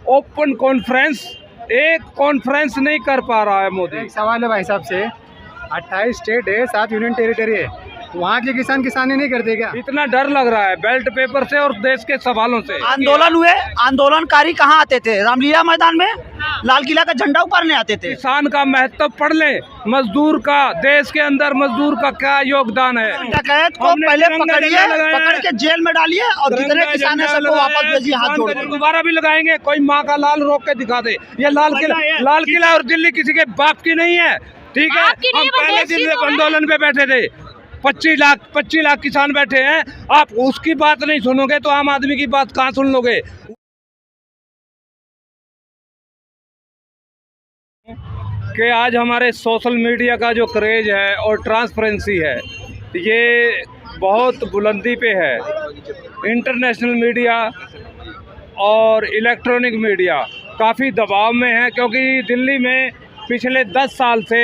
Open conference, एक conference नहीं कर पा रहा है मोदी। एक सवाल है भाई साहब से, 28 स्टेट है, 7 यूनियन टेरिटरी है, वहाँ के किसान किसानी नहीं करते क्या? इतना डर लग रहा है बेल्ट पेपर से और देश के सवालों से। आंदोलन हुए, आंदोलनकारी कहाँ आते थे? रामलीला मैदान में लाल किला का झंडा उतारने आते थे। किसान का महत्व पढ़ ले, मजदूर का, देश के अंदर मजदूर का क्या योगदान है। डकैत को पहले पकड़िए, पकड़ के जेल में डालिए और जितने किसान है सबको वापस भेजिए हाथ जोड़ के। दोबारा भी लगाएंगे, कोई माँ का लाल रोक के दिखा दे। ये लाल किला और दिल्ली किसी के बाप की नहीं है, ठीक है। हम पहले दिन आंदोलन पे बैठे थे, 25 लाख किसान बैठे हैं। आप उसकी बात नहीं सुनोगे तो आम आदमी की बात कहाँ सुन लोगे। कि आज हमारे सोशल मीडिया का जो क्रेज है और ट्रांसपेरेंसी है, ये बहुत बुलंदी पे है। इंटरनेशनल मीडिया और इलेक्ट्रॉनिक मीडिया काफ़ी दबाव में है, क्योंकि दिल्ली में पिछले 10 साल से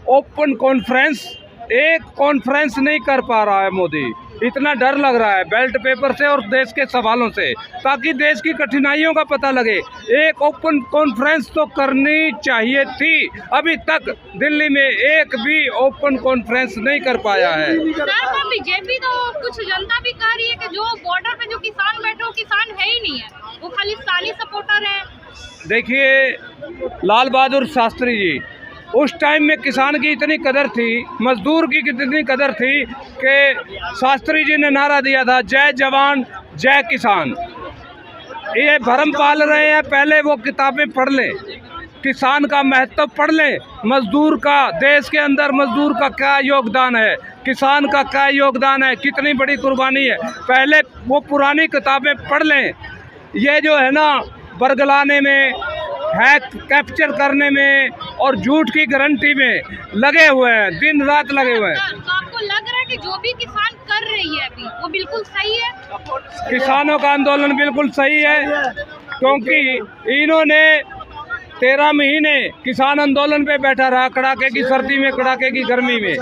ओपन कॉन्फ्रेंस, एक कॉन्फ्रेंस नहीं कर पा रहा है मोदी। इतना डर लग रहा है बेल्ट पेपर से और देश के सवालों से, ताकि देश की कठिनाइयों का पता लगे। एक ओपन कॉन्फ्रेंस तो करनी चाहिए थी, अभी तक दिल्ली में एक भी ओपन कॉन्फ्रेंस नहीं कर पाया है। सर, बीजेपी तो कुछ जनता भी कह रही है कि जो बॉर्डर पे जो किसान बैठे वो किसान है ही नहीं है, वो खालिस्तानी सपोर्टर है। देखिए, लाल बहादुर शास्त्री जी, उस टाइम में किसान की इतनी कदर थी, मजदूर की कितनी कदर थी कि शास्त्री जी ने नारा दिया था, जय जवान जय किसान। ये भरम पाल रहे हैं। पहले वो किताबें पढ़ लें, किसान का महत्व पढ़ लें, मजदूर का, देश के अंदर मजदूर का क्या योगदान है, किसान का क्या योगदान है, कितनी बड़ी कुर्बानी है। पहले वो पुरानी किताबें पढ़ लें। ये जो है ना, बरगलाने में, हैक कैप्चर करने में और झूठ की गारंटी में लगे हुए हैं, दिन रात लगे हुए हैं। तो आपको लग रहा है कि जो भी किसान कर रही है अभी वो बिल्कुल सही है? किसानों का आंदोलन बिल्कुल सही है, क्योंकि इन्होंने 13 महीने किसान आंदोलन पे बैठा रहा, कड़ाके की सर्दी में, कड़ाके की गर्मी में।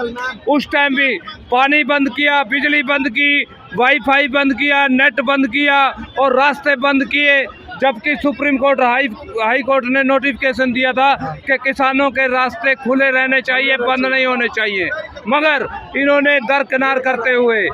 उस टाइम भी पानी बंद किया, बिजली बंद की, वाईफाई बंद किया, नेट बंद किया और रास्ते बंद किए, जबकि सुप्रीम कोर्ट, हाई कोर्ट ने नोटिफिकेशन दिया था कि किसानों के रास्ते खुले रहने चाहिए, बंद नहीं होने चाहिए। मगर इन्होंने दरकिनार करते हुए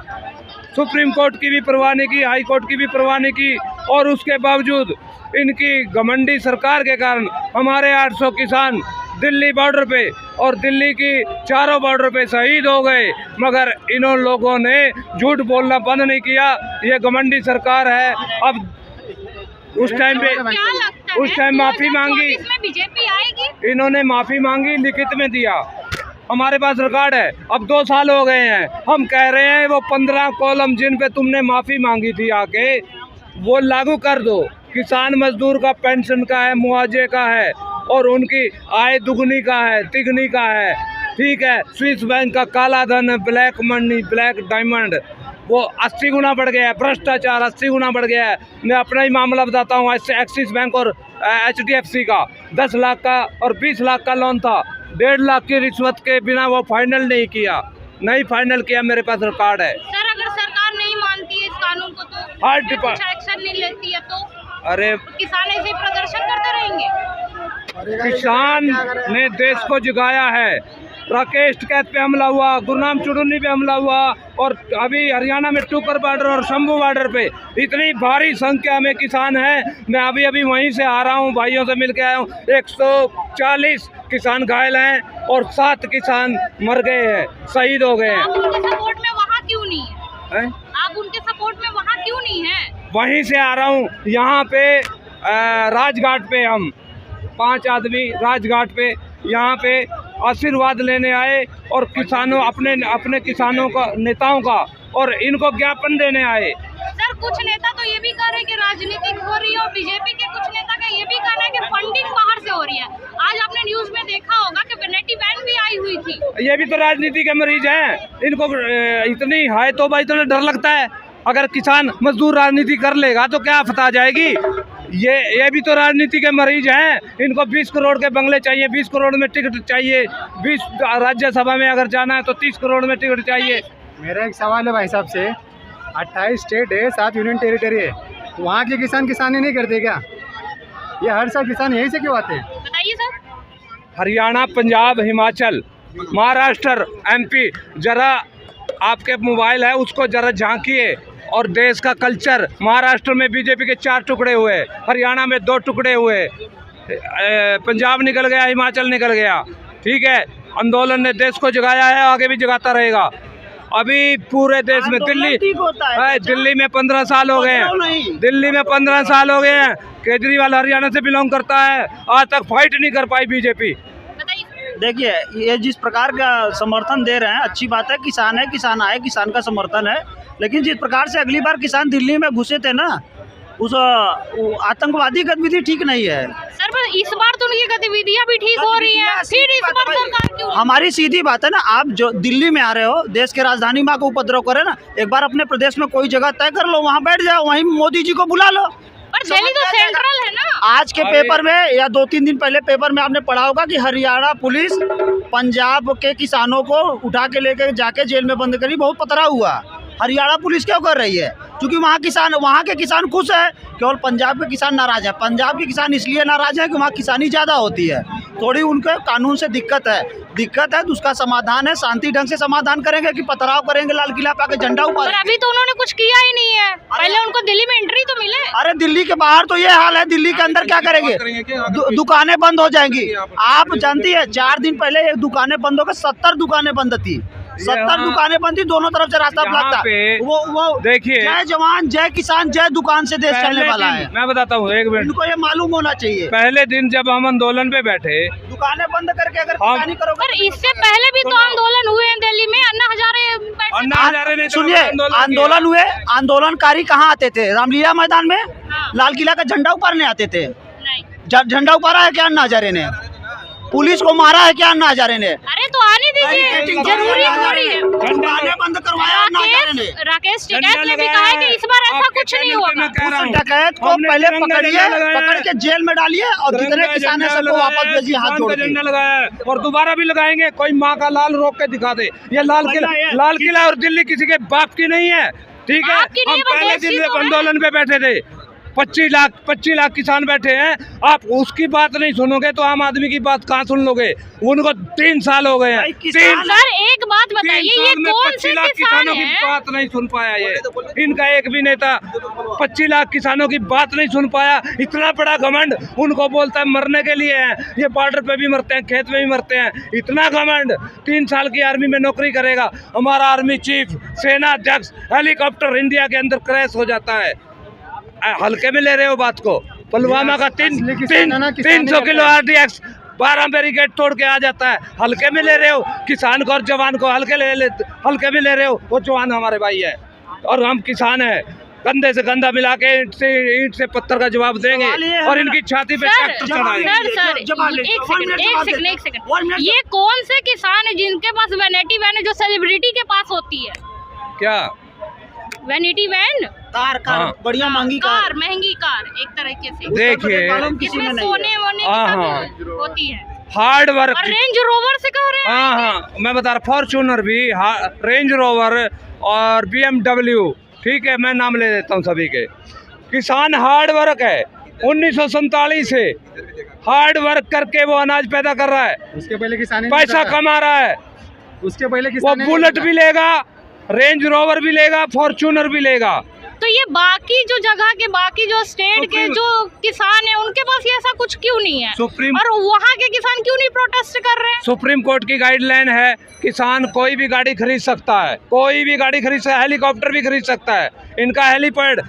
सुप्रीम कोर्ट की भी परवाह नहीं की, हाई कोर्ट की भी परवाह नहीं की, और उसके बावजूद इनकी घमंडी सरकार के कारण हमारे 800 किसान दिल्ली बॉर्डर पे और दिल्ली की चारों बॉर्डर पे शहीद हो गए। मगर इन लोगों ने झूठ बोलना बंद नहीं किया। ये घमंडी सरकार है। अब उस टाइम पे, उस टाइम माफी मांगी, बीजेपी आएगी, इन्होंने माफी मांगी, लिखित में दिया, हमारे पास रिकॉर्ड है। अब 2 साल हो गए हैं, हम कह रहे हैं वो 15 कॉलम जिन पे तुमने माफी मांगी थी आके, वो लागू कर दो। किसान मजदूर का पेंशन का है, मुआवजे का है, और उनकी आय दुगनी का है, तिगनी का है, ठीक है। स्विस बैंक का काला धन, ब्लैक मनी, ब्लैक डायमंड, वो 80 गुना बढ़ गया है। भ्रष्टाचार 80 गुना बढ़ गया है। मैं अपना ही मामला बताता हूँ। एक्सिस बैंक और HDFC का 10 लाख का और 20 लाख का लोन था, 1.5 लाख की रिश्वत के बिना वो फाइनल नहीं किया, नहीं फाइनल किया। मेरे पास रिकॉर्ड है। सर, अगर सरकार नहीं मानती है इस कानून को तो हर कुछ एक्शन नहीं लेती है तो अरे किसान ऐसे ही प्रदर्शन करते रहेंगे? किसान ने देश को जगाया है। राकेश टिकैत पे हमला हुआ, गुरनाम चुड़ुन्नी पे हमला हुआ, और अभी हरियाणा में टूकर बॉर्डर और शंभू बॉर्डर पे इतनी भारी संख्या में किसान हैं। मैं अभी वहीं से आ रहा हूँ, भाइयों से मिल के आया हूँ। 140 किसान घायल हैं और 7 किसान मर गए हैं, शहीद हो गए हैं। आप उनके सपोर्ट में वहाँ क्यों नहीं है? हैं? आप उनके सपोर्ट में वहाँ क्यों नहीं है? वहीं से आ रहा हूँ, यहाँ पे राजघाट पे हम 5 आदमी राजघाट पे यहाँ पे आशीर्वाद लेने आए, और किसानों अपने किसानों का, नेताओं का, और इनको ज्ञापन देने आए। सर, कुछ नेता तो ये भी कह रहे हैं कि राजनीतिक हो रही है, और बीजेपी के कुछ नेता का ये भी कहना है कि फंडिंग बाहर से हो रही है। आज आपने न्यूज में देखा होगा कि वेनेटी वैन भी आई हुई थी। ये भी तो राजनीति के मरीज हैं। इनको इतनी हाय तो भाई, इतना डर लगता है। अगर किसान मजदूर राजनीति कर लेगा तो क्या आफत आ जाएगी। ये भी तो राजनीति के मरीज हैं। इनको 20 करोड़ के बंगले चाहिए, 20 करोड़ में टिकट चाहिए, 20 राज्यसभा में अगर जाना है तो 30 करोड़ में टिकट चाहिए। मेरा एक सवाल है भाई साहब से, 28 स्टेट है, 7 यूनियन टेरिटरी है, वहाँ के किसान किसानी नहीं करते क्या? ये हर साल किसान यहीं से क्यों आते हैं? बताइए सर। हरियाणा, पंजाब, हिमाचल, महाराष्ट्र, एमपी, जरा आपके मोबाइल है उसको जरा झांकिए और देश का कल्चर। महाराष्ट्र में बीजेपी के 4 टुकड़े हुए, हरियाणा में 2 टुकड़े हुए, पंजाब निकल गया, हिमाचल निकल गया। ठीक है, आंदोलन ने देश को जगाया है, आगे भी जगाता रहेगा। अभी पूरे देश में दिल्ली में 15 साल हो गए हैं, दिल्ली में 15 साल हो गए हैं। केजरीवाल हरियाणा से बिलोंग करता है, आज तक फाइट नहीं कर पाई बीजेपी। देखिए, ये जिस प्रकार का समर्थन दे रहे हैं अच्छी बात है, किसान है, किसान आए, किसान का समर्थन है। लेकिन जिस प्रकार से अगली बार किसान दिल्ली में घुसे थे ना, उस आतंकवादी गतिविधि ठीक नहीं है सर। पर इस बार तो उनकी गतिविधियां भी ठीक हो रही हैं, फिर इस बार सरकार क्यों? हमारी सीधी बात है ना, आप जो दिल्ली में आ रहे हो, देश के राजधानी में को उपद्रव करे ना, एक बार अपने प्रदेश में कोई जगह तय कर लो, वहाँ बैठ जाओ, वहीं मोदी जी को बुला लो। पर दिल्ली तो सेंट्रल है ना। आज के पेपर में या 2-3 दिन पहले पेपर में आपने पढ़ा होगा कि हरियाणा पुलिस पंजाब के किसानों को उठा के लेके जाके जेल में बंद करी, बहुत पतरा हुआ। हरियाणा पुलिस क्यों कर रही है? क्योंकि वहाँ के किसान खुश है, केवल पंजाब के किसान नाराज है। पंजाब के किसान इसलिए नाराज है कि वहाँ किसानी ज़्यादा होती है, थोड़ी उनके कानून से दिक्कत है तो उसका समाधान है, शांति ढंग से समाधान करेंगे कि पथराव करेंगे लाल किला पे आके झंडा ऊपर। अभी तो उन्होंने कुछ किया ही नहीं है, पहले उनको दिल्ली में एंट्री तो मिले। अरे दिल्ली के बाहर तो ये हाल है, दिल्ली के अंदर क्या करेंगे? दुकानें बंद हो जाएंगी। आप जानती है 4 दिन पहले एक दुकानें बंद हो गई, 70 दुकानें बंद थी, 70 दुकानें बंद थी, दोनों तरफ से रास्ता ब्लॉक था। वो देखिए, जय जवान जय किसान जय दुकान से देश चलने वाला है। मैं बताता हूँ, एक मिनट, इनको ये मालूम होना चाहिए। पहले दिन जब हम आंदोलन पे बैठे, दुकानें बंद करके अगर किसानी करोगे। पर इससे पहले भी तो आंदोलन हुए हैं दिल्ली में, अन्ना हजारे ने सुनिए, आंदोलन हुए, आंदोलनकारी कहाँ आते थे? रामलीला मैदान में लाल किला का झंडा उतारने आते थे। झंडा उतारा है क्या अन्ना हजारे ने? पुलिस को मारा है क्या अन्ना हजारे ने? अरे तो आने दीजिए, जरूरी थोड़ी है। दुकानें बंद करवाया अन्ना हजारे ने। राकेश टिकैत ने भी कहा है कि इस बार ऐसा कुछ नहीं होगा। डकैत को पहले पकड़िए, पकड़ के जेल में डालिए और जितने किसान है सबको वापस भेजिए हाथ जोड़ के। झंडा लगाया है और दोबारा भी लगाएंगे। कोई माँ का लाल रोक के दिखा दे। ये लाल किला और दिल्ली किसी के बाप की नहीं है, ठीक है? हम पहले दिन आंदोलन पे बैठे थे, 25 लाख किसान बैठे हैं। आप उसकी बात नहीं सुनोगे तो आम आदमी की बात कहाँ सुन लोगे? उनको 3 साल हो गए हैं। सर एक बात बताइए, ये कौन से किसानों की बात नहीं सुन पाया ये इनका एक भी नेता। 25 लाख किसानों की बात नहीं सुन पाया। इतना बड़ा घमंड उनको बोलता है मरने के लिए है, ये बॉर्डर पे भी मरते हैं, खेत में भी मरते हैं। इतना घमंड, 3 साल की आर्मी में नौकरी करेगा। हमारा आर्मी चीफ, सेना अध्यक्ष, हेलीकॉप्टर इंडिया के अंदर क्रैश हो जाता है। हल्के में ले रहे हो बात को? पुलवामा का 300 किलो RDX 12 बैरिकेड तोड़ के आ जाता है, हल्के में ले रहे हो? किसान को और जवान को हल्के में ले रहे हो? वो जवान हमारे भाई है और हम किसान हैं। कंधे से कंधा मिला के ईंट से पत्थर का जवाब देंगे और इनकी छाती पे ट्रैक्टर चढ़ाएंगे। एक सेकंड, ये कौन से किसान है जिनके पास वैनिटी वैन है जो सेलिब्रिटी के पास होती है? क्या वैनिटी वैन? कार बढ़िया महंगी कार, महंगी कार एक तरीके से। देखिए, इसमें सोने वोने की सब होती है। Hard work. और रेंज रोवर से कह रहे हैं? हाँ, मैं बता रहा, फॉर्च्यूनर भी, रेंज रोवर और BMW, ठीक है, मैं नाम ले देता हूँ सभी के। किसान हार्ड वर्क है, 1947 से हार्ड वर्क करके वो अनाज पैदा कर रहा है। उसके पहले किसान पैसा कमा रहा है। उसके पहले वो बुलेट भी लेगा, रेंज रोवर भी लेगा, फॉर्च्यूनर भी लेगा। तो ये बाकी जो जगह के, बाकी जो स्टेट के जो किसान है उनके पास ये ऐसा कुछ क्यों नहीं है? और वहाँ के किसान क्यों नहीं प्रोटेस्ट कर रहे हैं? सुप्रीम कोर्ट की गाइडलाइन है, किसान कोई भी गाड़ी खरीद सकता है, कोई भी गाड़ी खरीद सकता है, हेलीकॉप्टर भी खरीद सकता है। इनका हेलीपैड,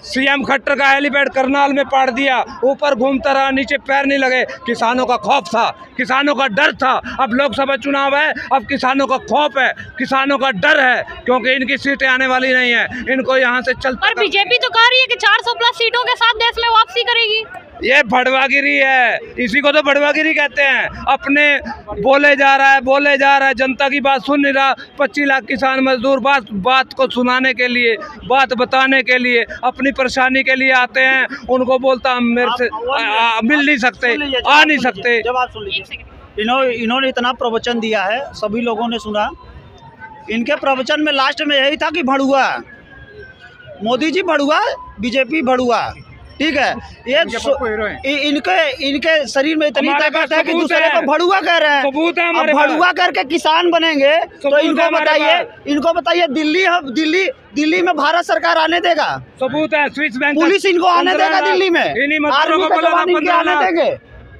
CM खट्टर का हेलीपैड करनाल में पाड़ दिया, ऊपर घूमता रहा, नीचे पैर नहीं लगे। किसानों का खौफ था, किसानों का डर था। अब लोकसभा चुनाव है, अब किसानों का खौफ है, किसानों का डर है, क्योंकि इनकी सीटें आने वाली नहीं है। इनको यहाँ से चलता। पर बीजेपी तो कह रही है कि 400+ सीटों के साथ देश में वापसी करेगी। ये भड़वागिरी है, इसी को तो भड़वागिरी कहते हैं। अपने बोले जा रहा है, जनता की बात सुन नहीं रहा। 25 लाख किसान मजदूर बात को सुनाने के लिए, बात बताने के लिए, अपनी परेशानी के लिए आते हैं। उनको बोलता हम मेरे से मिल नहीं सकते, आ नहीं सकते। जवाब सुन लीजिए। इन्होंने इतना प्रवचन दिया है, सभी लोगों ने सुना। इनके प्रवचन में लास्ट में यही था कि भड़ुआ, मोदी जी भड़ुआ, बीजेपी भड़ुआ। ठीक है, ये इनके शरीर में इतनी हमारे ताकत पास है कि सबूत दूसरे है। को भड़ुआ कह रहे हैं। सबूत है अब हमारे पास। भड़ुआ करके किसान बनेंगे तो सबूत है इनको हमारे बताइए, दिल्ली में भारत सरकार आने देगा? सबूत है, स्विस बैंक पुलिस इनको आने देगा दिल्ली में? इन्हीं मजदूरों आर्मी को का बोला जवान इनके 15 आने लाख। देंगे?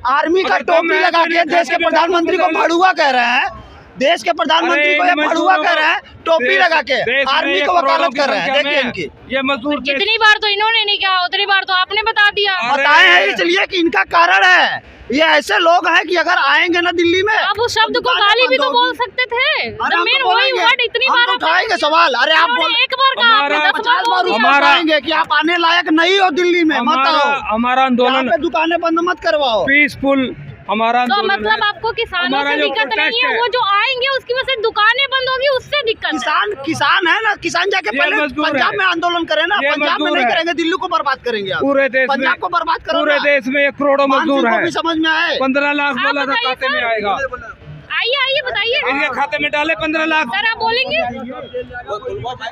आर्मी का अगर तुम टोपी मैं लगा तो के नहीं देश के खाते प्रधानमंत्री को 15 भड़ुआ कह रहे हैं, देश के प्रधानमंत्री को ये इन भड़ुआ मजदूरों कह रहे हैं, को टोपी देश- लगा के देश में आर्मी एक को करोड़ों वकालत की कर रहे हैं। संख्या देखिए में इनकी, ये मजदूर जितनी बार तो इन्होंने नहीं कहा उतनी बार तो आपने बता दिया। अरे- बताए हैं इसलिए कि इनका कारण है, ये ऐसे लोग हैं कि अगर आएंगे ना दिल्ली में, आप उस शब्द को दुकानें गाली भी बंद तो होगी। बोल सकते थे। अरे The हम main तो वही बोलेंगे, word इतनी हम बार तो आपने उठाएंगे सवाल। अरे आप इन्होंने बोल एक बार कहा, आपने हमारा- 10 बार 50 बार बोल उसको दिया। हमारा- बताएंगे कि आप आने लायक नहीं हो दिल्ली में, मत आओ, हमारा यहाँ आंदोलन पे दुकानें बंद मत करवाओ। पीसफुल, हमारा तो आंदोलन मतलब है। आपको किसानों हमारा से जो दिक्कत नहीं protest है, है। वो जो आएंगे उसकी वजह से दुकानें बंद होगी, उससे दिक्कत है। किसान है ना, किसान जाके ये पहले मजदूर पंजाब है। में आंदोलन करें ना, ये पंजाब में मजदूर नहीं है। करेंगे, दिल्ली को बर्बाद करेंगे आप। पूरे देश में पंजाब को बर्बाद करो पूरे ना। देश में 1 करोड़ मजदूर मानसिंह को है। भी समझ में आए। 15 लाख आप बोला था बताइए खाते में सर। आएगा, आइए बताइए इनके खाते में डाले 15 लाख। सर, आप बोलेंगे?